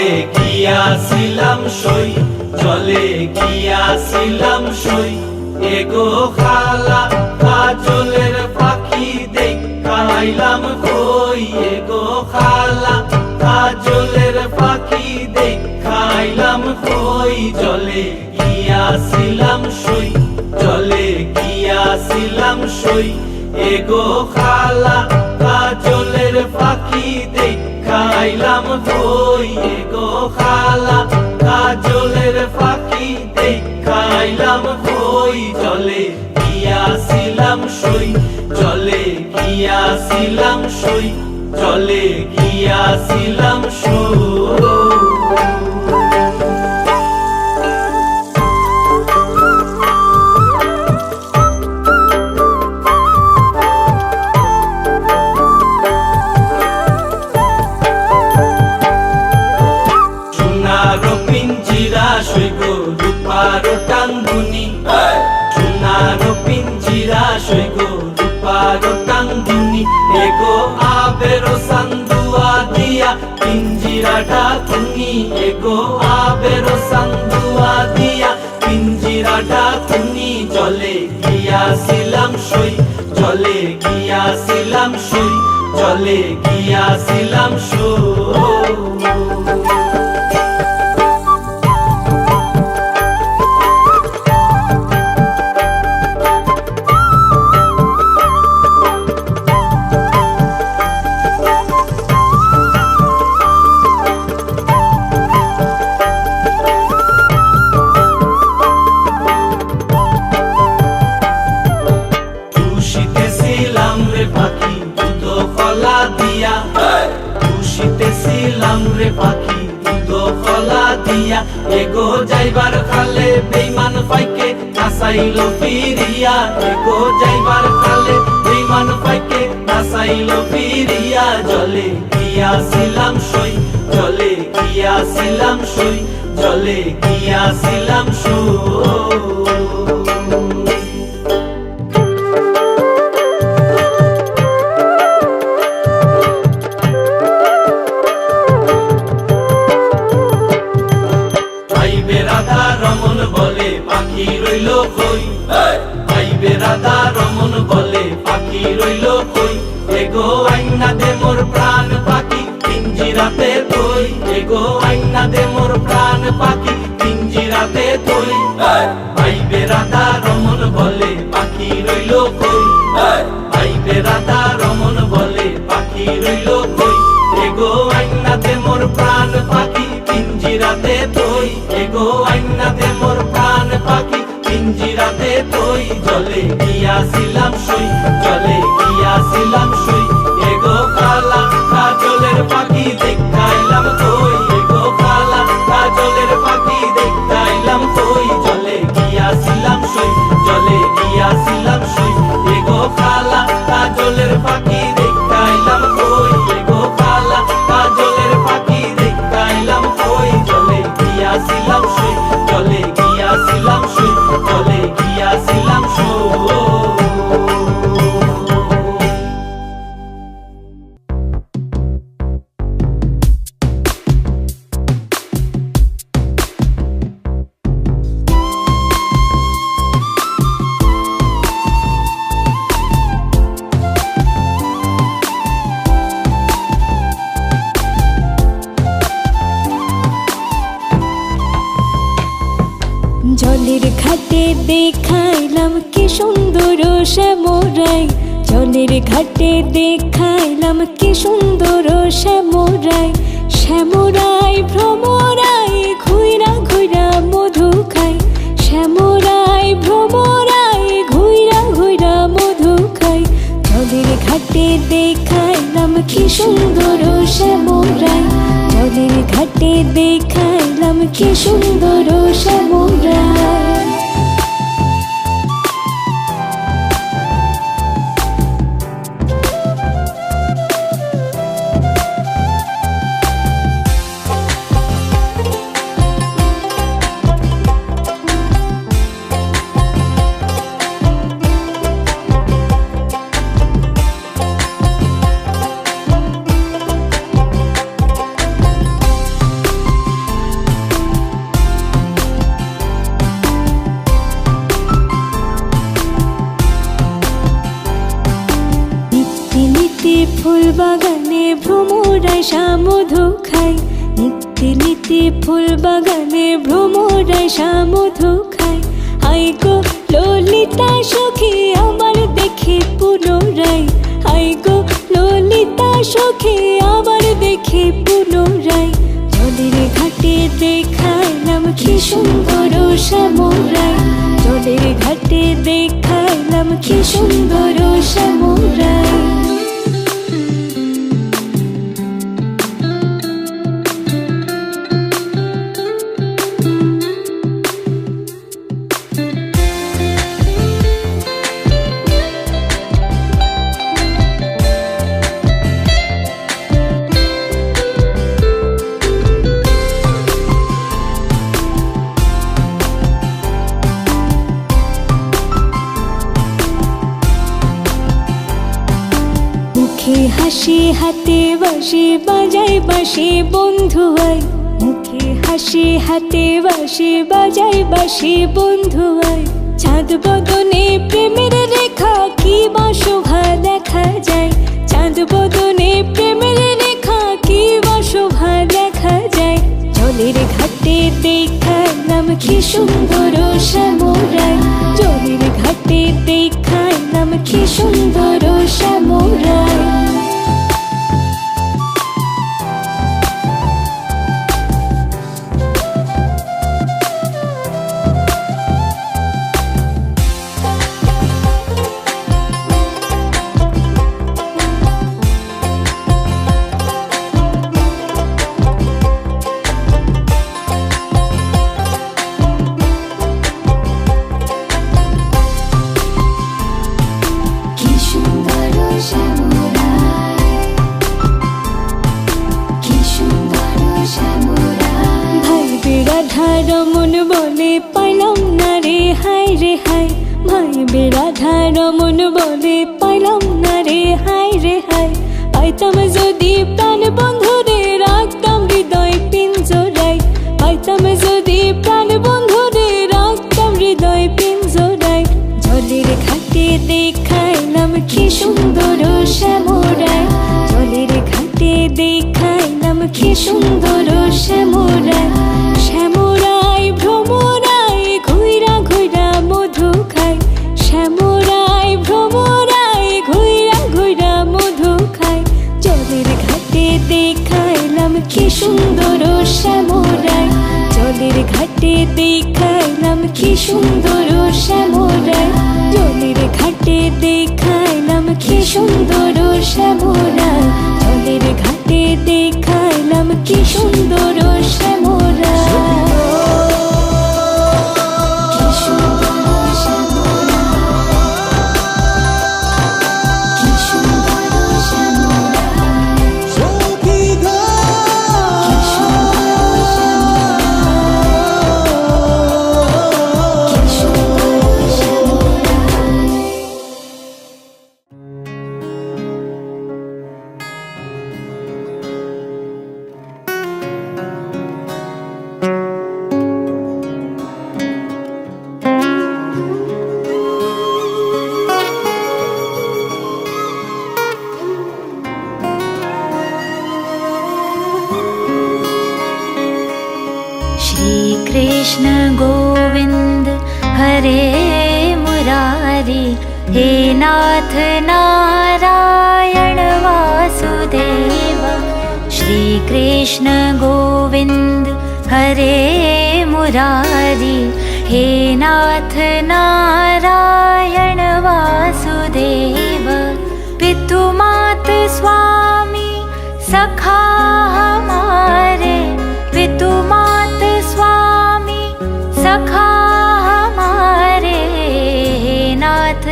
জলে গিয়াছিলাম সই, জলে গিয়াছিলাম সই। এগো খালা কাজলের পাখি দেখাইলাম কই, এগো খালা কাজলের পাখি দেখাইলাম কই। জলে গিয়াছিলাম সই, জলে গিয়াছিলাম সই। এগো খালা কাজলের পাখি দেখাইলাম কই, এগো খালা কাজলের পাখি দেখাইলাম কই। জলে গিয়াছিলাম সই, জলে গিয়াছিলাম সই, জলে গিয়াছিলাম সই। রূপার টাঙ্গুনি, সোনার পিঞ্জিরা সইগো রূপার টাঙ্গুনি। এগো আবের সান্দুয়া দিয়া পিঞ্জিরাটা তুমি, এগো আবের সান্দুয়া দিয়া পিঞ্জিরাটা তুমি। জলে গিয়াছিলাম সই, জলে গিয়াছিলাম সই, জলে গিয়াছিলাম সই। খুশিতেছিলাম রে পাখি দুধ কলা দিয়া, এগো যাইবার খালে বেইমান পাইকে নাসাইল ফিরিয়া, এগো যাইবার খালে বেইমান পাইকে নাসাইল ফিরিয়া। জলে গিয়াছিলাম সই, জলে গিয়াছিলাম সই, জলে গিয়াছিলাম সই। পাখি রইল কই, আইবে রাধা রমন বলে পাখি রইল কই। এগো আইনা দে মোর প্রাণ পাখি পিঞ্জিরাতে তুই, এগো আইনা দে মোর প্রাণ পাখি পিঞ্জিরাতে তুই। আইবে রাধা রমন বলে পাখি রইল কই, আইবে রাধা রমন বলে পাখি রইল কই। এগো আইনা দে মোর প্রাণ পাখি পিঞ্জিরাতে তুই, এগো আইনা দে মোর প্রাণ পাখি পিঞ্জিরাতে তুই। জলে গিয়াছিলাম সই, জলে গিয়াছিলাম সই। এগো খালা কাজলের পাখি দেখাইলাম কই, এগো খালা কাজলের পাখি দেখাইলাম কই। জলে গিয়াছিলাম সই, জলে গিয়াছিলাম সই। এগো খালা কাজলের পাখি দেখাইলাম কই, এগো খালা কাজলের পাখি দেখাইলাম কই। জলে গিয়াছিলাম সই, জলে গিয়াছিলাম সই, জলে গিয়াছিলাম সই। জলের ঘাটে দেখাইলাম কি সুন্দর শ্যামরাই, জলের ঘাটে দেখাইলাম কি সুন্দর শ্যামরাই। শ্যামরাই ভ্রমরাই ঘুইরা ঘুইরা মধু খাই, শ্যামরাই ভ্রমরাই ঘুইরা ঘুইরা মধু খাই। জলের ঘাটে দেখাইলাম কি সুন্দর শ্যামরাই, জলের ঘাটে দেখাইলাম কি সুন্দর শ্যামরাই। আয়সা মধু খায়, নিত্যি নিত্যি ফুল বাগানে ভ্রমর আয়সা মধু খায়। হাই গো ললিতা সখী আবার দেখি পুনরায়, হাই গো ললিতা সখী আবার দেখি পুনরায়। জলের ঘাটে দেখাইলাম কি সুন্দর শ্যামরায়, জলের ঘাটে দেখাইলাম কি সুন্দর শ্যামরায়। মুখে হাসি হাতে বাঁশি বাজাই বাঁশি বন্ধু আয়, মুখে হাসি হাতে বাঁশি বাজাই বাঁশি বন্ধু আয়। চাঁদ বদনে প্রেমের রেখা কি বা শোভা দেখা যায়, চাঁদ বদনে প্রেমের রেখা কি বা শোভা দেখা যায়। জলের ঘাটে দেখাইলাম কি সুন্দর শ্যামরায়, জলের ঘাটে দেখাইলাম কি সুন্দর শ্যামরায়। রমন বলে পাইলাম না রে হাই রে হাই, ভাই বেরাধা রমন বলে পাইলাম না রে হাই রে হাই। পাইতাম যদি প্রাণ বন্ধু রে রাখতাম হৃদয় পিঞ্জরায়, পাইতাম যদি প্রাণ বন্ধু রে রাখতাম হৃদয় পিঞ্জরায়। জলের ঘাটে দেখাইলাম কি সুন্দর শ্যামরায়, জলের ঘাটে দেখাইলাম কি সুন্দর শ্যামরায়। শ্যামরায় ভ্রমরায় ঘুইরা ঘুইরা মধু খায়, শ্যামরায় ভ্রমরায় ঘুইরা ঘুইরা মধু খায়। জলের ঘাটে দেখাইলাম কি সুন্দর শ্যামরায়, জলের ঘাটে দেখাইলাম কি সুন্দর শ্যামরায়, জলের ঘাটে দেখাইলাম কি সুন্দর শ্যামরায়, জলের ঘাটে দেখাইলাম কি সুন্দর শ্যামরায়। कृष्ण गोविंद हरे मुरारी, हे नाथ नारायण वासुदेव। श्री कृष्ण गोविंद हरे मुरारी, हे नाथ नारायण वासुदेव। पितु मात स्वामी सखा हमारे, पितु मात स्वामी सखा हमारे। नाथ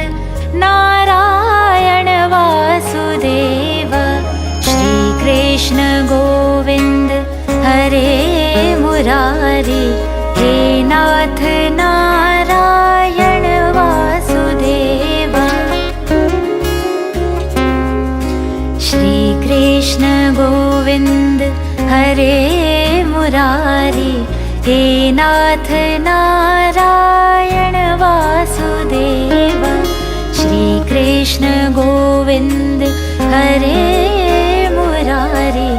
नारायण वासुदेव। श्री कृष्ण गोविंद हरे मुरारी, हे नाथ नारायण वासुदेव। श्री कृष्ण गोविंद हरे मुरारी, हे नाथ नारायण वासुदेव। श्री कृष्ण गोविंद हरे मुरारी,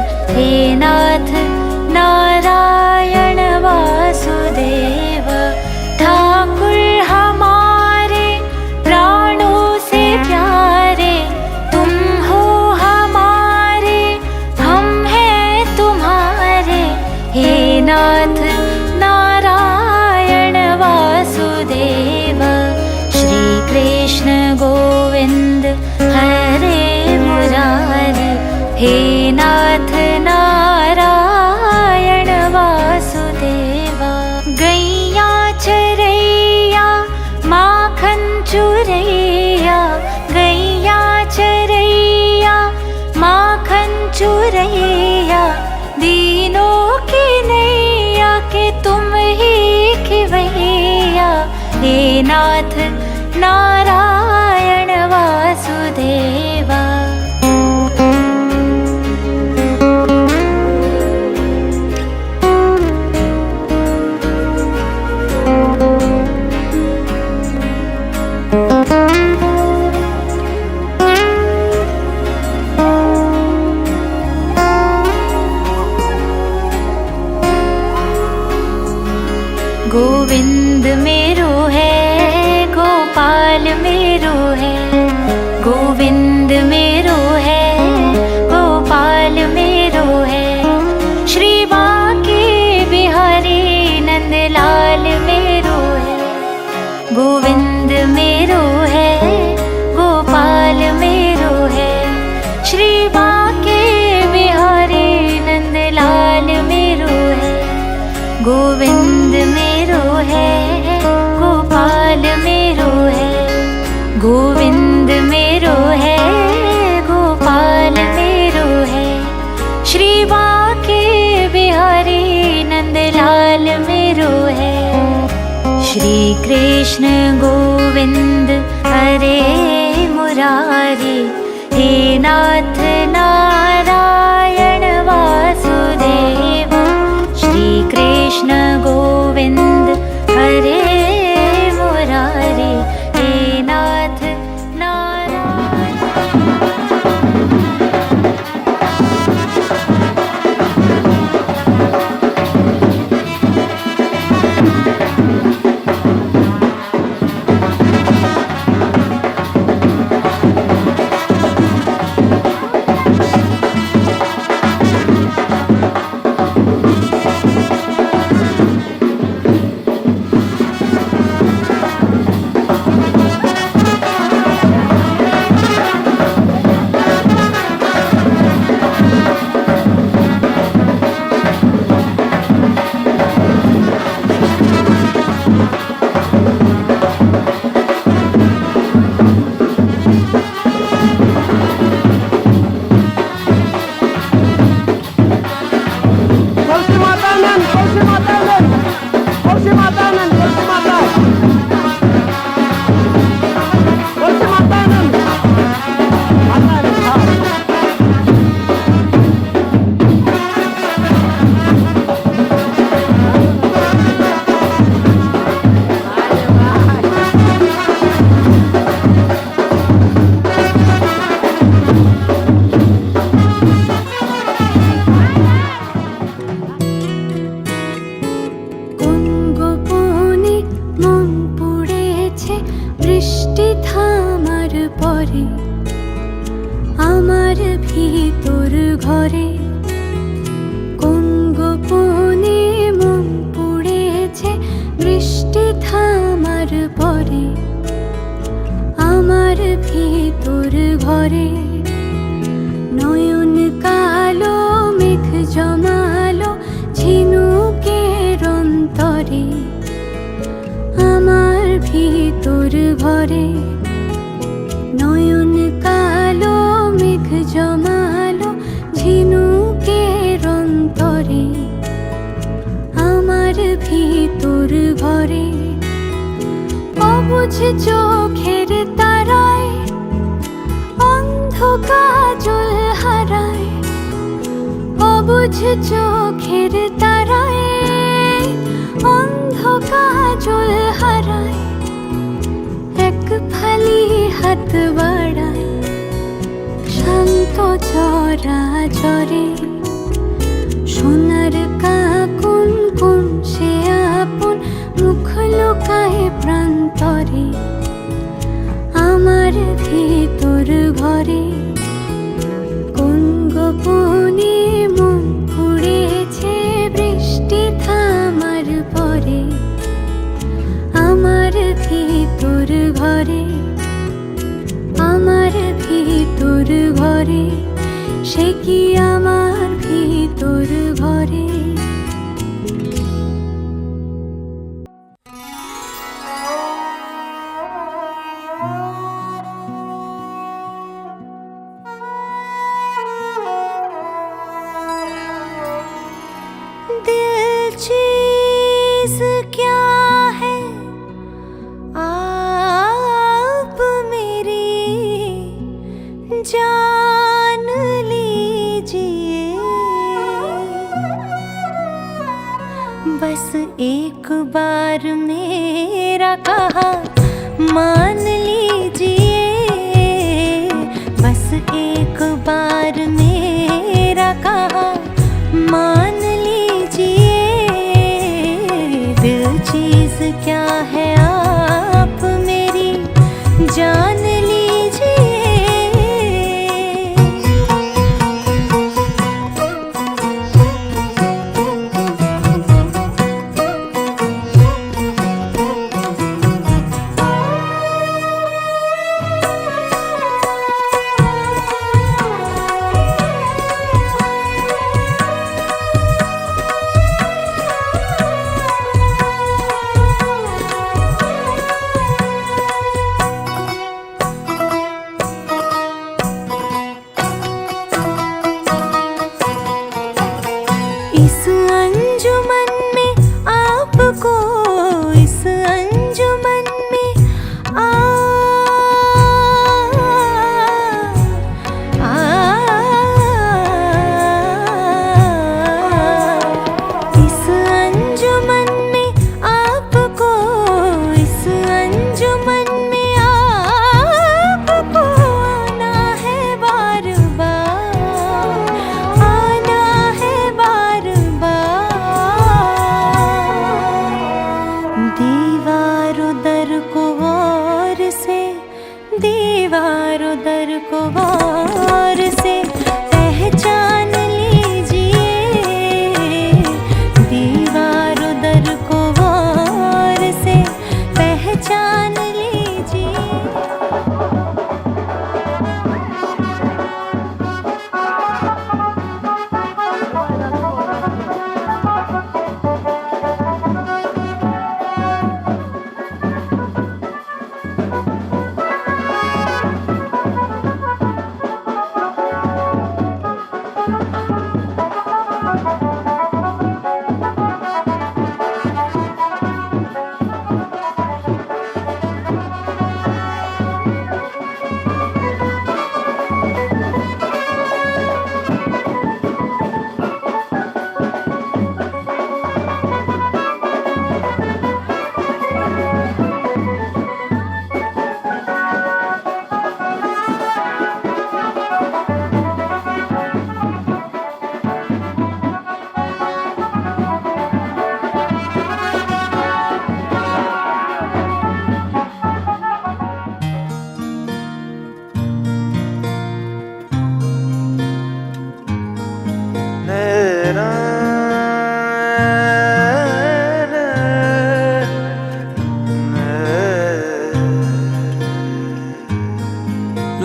हे नाथ नारायण वासुदेवा। गोविंद मेरो है गोपाल मेरो है, गोविंद मेरो है गोपाल मेरो है, श्री बांके बिहारी नंदलाल मेरो है। गोविंद मेरो है गोपाल मेरो है, श्री बांके बिहारी नंदलाल मेरो है। गोविंद मेरो है गोपाल मेरो है, गोविंद मेरो है गोपाल मेरो है, श्री बांके बिहारी नंदलाल मेरो है। श्री कृष्ण गोविंद हरे मुरारी, हे नाथ नारायण वासुदेवा। श्री कृष्ण गोविंद हरे मुरारी, हे नाथ नारायण। बस एक बार मेरा कहा मान लीजिए, बस एक बार मेरा कहा मान लीजिए। दिल चीज क्या है आप मेरी जान लीजिए। इस अंजुमन में आपको, इस अंजुमन में इस अंजुमन में आपको, इस अंजुमन में आपको आना है बार बार, आना है बार बार। दीवारों दर को गौर से, दीवारों दर को गौर से पहचान लीजिए। दीवारों दर को गौर से पहचान लीजिए।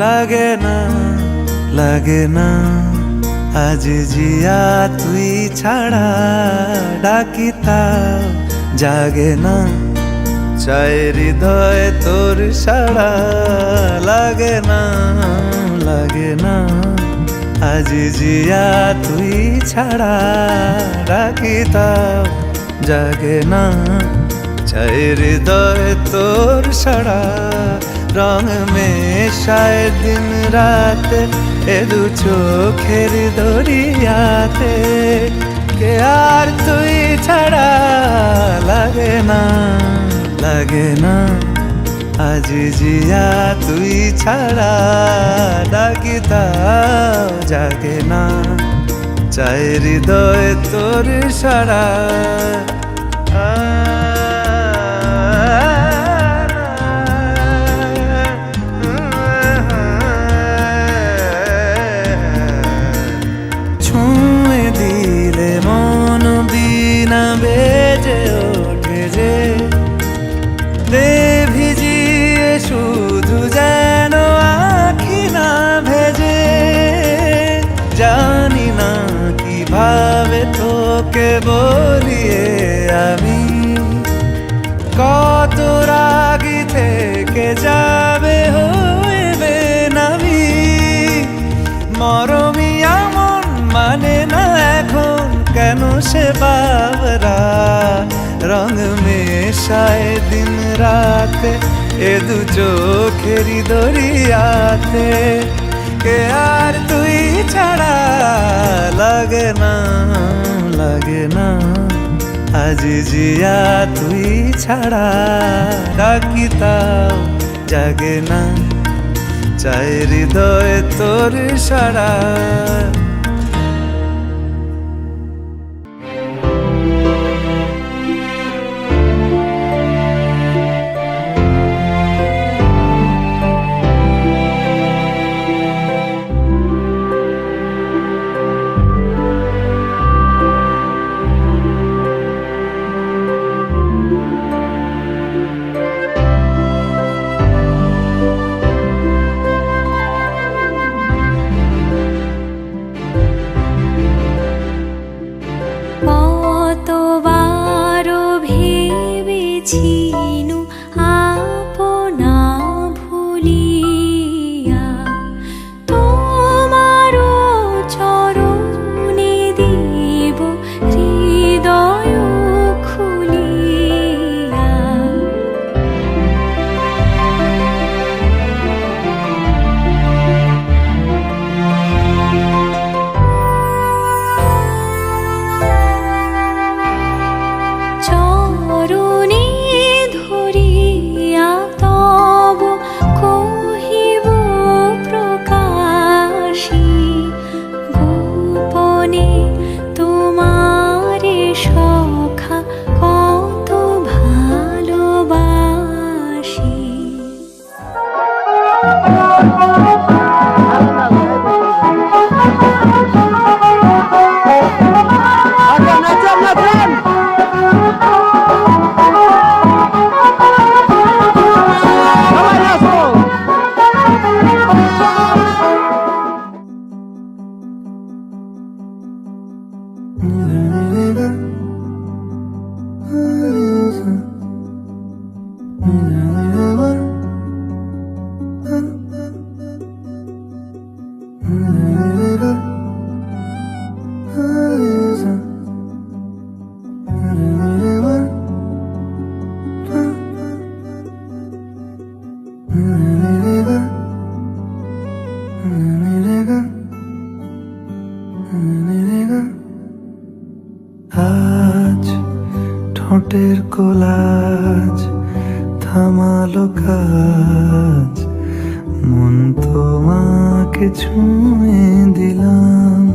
লাগে না লাগে না আজ জিয়া তুই ছাড়া, ডাকিতা জাগে না চাই হৃদয় তোর সাড়া। লাগে না লাগে না আজ জিয়া তুই ছাড়া, ডাকিতা জাগে না চাই হৃদয় তোর সাড়া। রং মেশায় দিন রাত এ দু চোখের দরিয়াতে, কে আর তুই ছাড়া। লাগে না লাগে না আজ জিয়া তুই ছাড়া, ডাকিতাও জাগে না চাই হৃদয় তোর সাড়া। বেজে ওঠে যে দে ভিজিয়ে শুধু যেন আখি না ভেজে। জানি না কিভাবে তোকে বলিয়ে আমি, কত রাগি থেকে যাবে হইবে নামি। মরমি আমন মানে না এখন কেন সে বাবরা, রং মেশায় দিন রাতে এ দু চোখেরি দরিয়াতে, কে আর তুই ছাড়া। লাগে না লাগে না আজি জিয়া তুই ছাড়া ডাকি তাও জাগে না, চাই হৃদয় তোর সারা। কতবার ভেবেছিনু আপনা ভুলিয়া, তোমারও চরণে দিব হৃদয় খুলিয়া। চরণে ধরিয়া তব কহিব প্রকাশী, গোপনে তোমারে সখা কত ভালোবাসি। আজ ঠোঁটের কোলাজ থামালো কাজ, মন তোমাকে ছুঁয়ে দিলাম।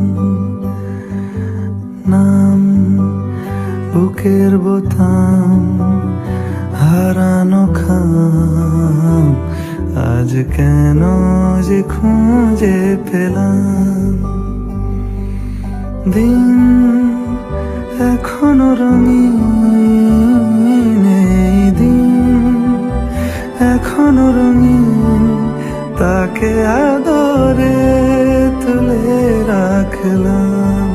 নাম বুকের বোতাম হারানো খাম, আজ কেন যে খুঁজে পেলাম। দিন এখনো রঙিন, এই দিন এখনো রঙিন, তাকে আদরে তুলে রাখলাম।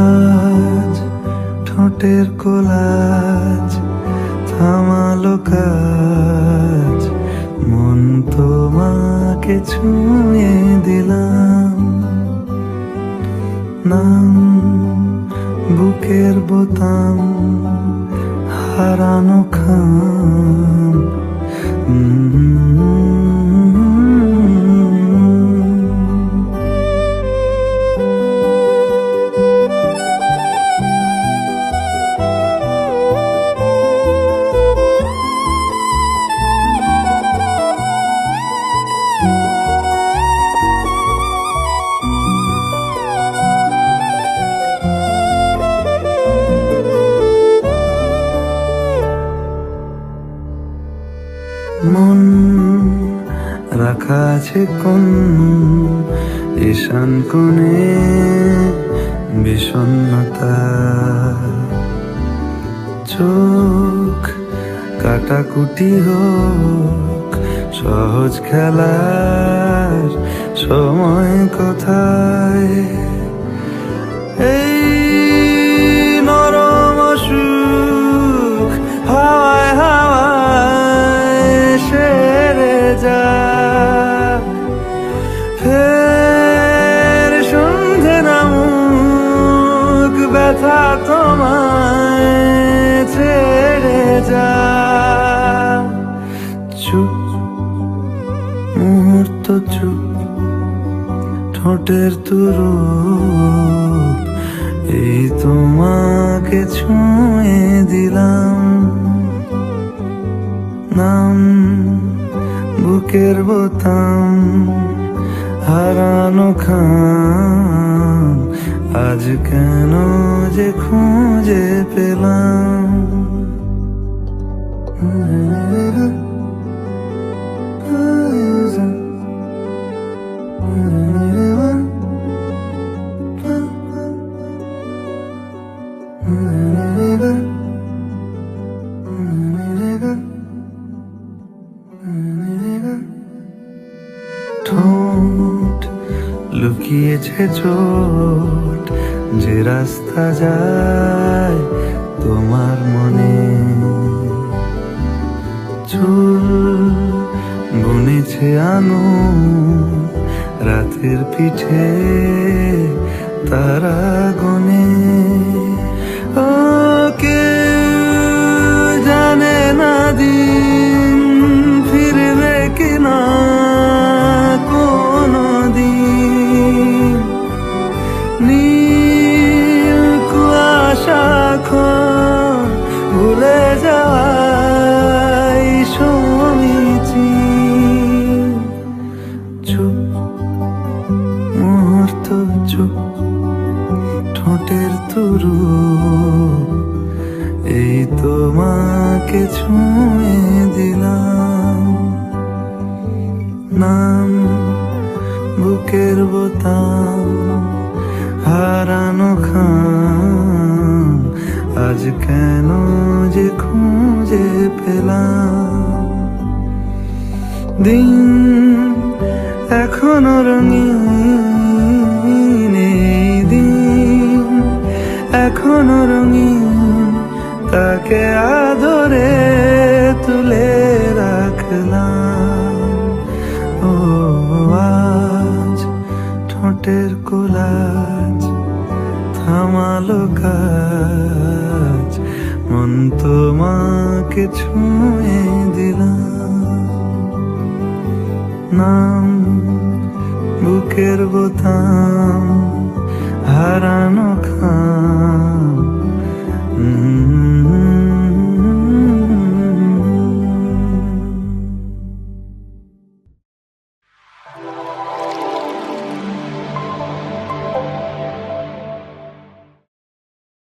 আজ ঠোঁটের কোলাজ থামালো কাজ, মন তোমাকে ছুঁয়ে দিলাম। নাম বুকের বোতাম হারানো খাম। মন রাখা আছে কোন ঈশান কোণে বিষণ্ণতা, চোখ কাটাকুটি হোক সহজ খেলার সময় কোথায়। এই নরম সুখ হাওয়ায় হাওয়ায় সেরে যা, ফের সন্ধে নামুক ব্যথা তোমায় ছেড়ে যা। চুপ মুহূর্ত চুপ, ঠোঁটের তুরুপ এই তোমাকে ছুঁয়ে দিলাম, নাম বুকের বোতাম হারানো খাম, আজ কেন যে খুঁজে পেলাম। ঠোঁট লুকিয়েছে চোট, যে রাস্তা যায় তোমার মনে। চুল বুনেছে আনো রাতের পিঠে তারা গনে। ও কেউ জানে না দিন ফিরবে কিনা কোনো দিন। নীল কুয়াশা ভুলে যাওয়াই সমীচি। চুপ মুহূর্ত চুপ, ঠোঁটের তুরু এই তোমাকে ছুঁয়ে দিলাম, নাম বুকের বোতাম হারানো খাম, আজ কেন যে খুঁজে পেলাম। দিন এখনো রঙিন, এই দিন এখনো রঙিন, তাকে আদরে তুলে রাখলাম। ও আজ ঠোঁটের কোলাজ থামালো কাজ, মন তোমাকে ছুঁয়ে দিলাম, নাম বুকের বোতাম হারানো খাম,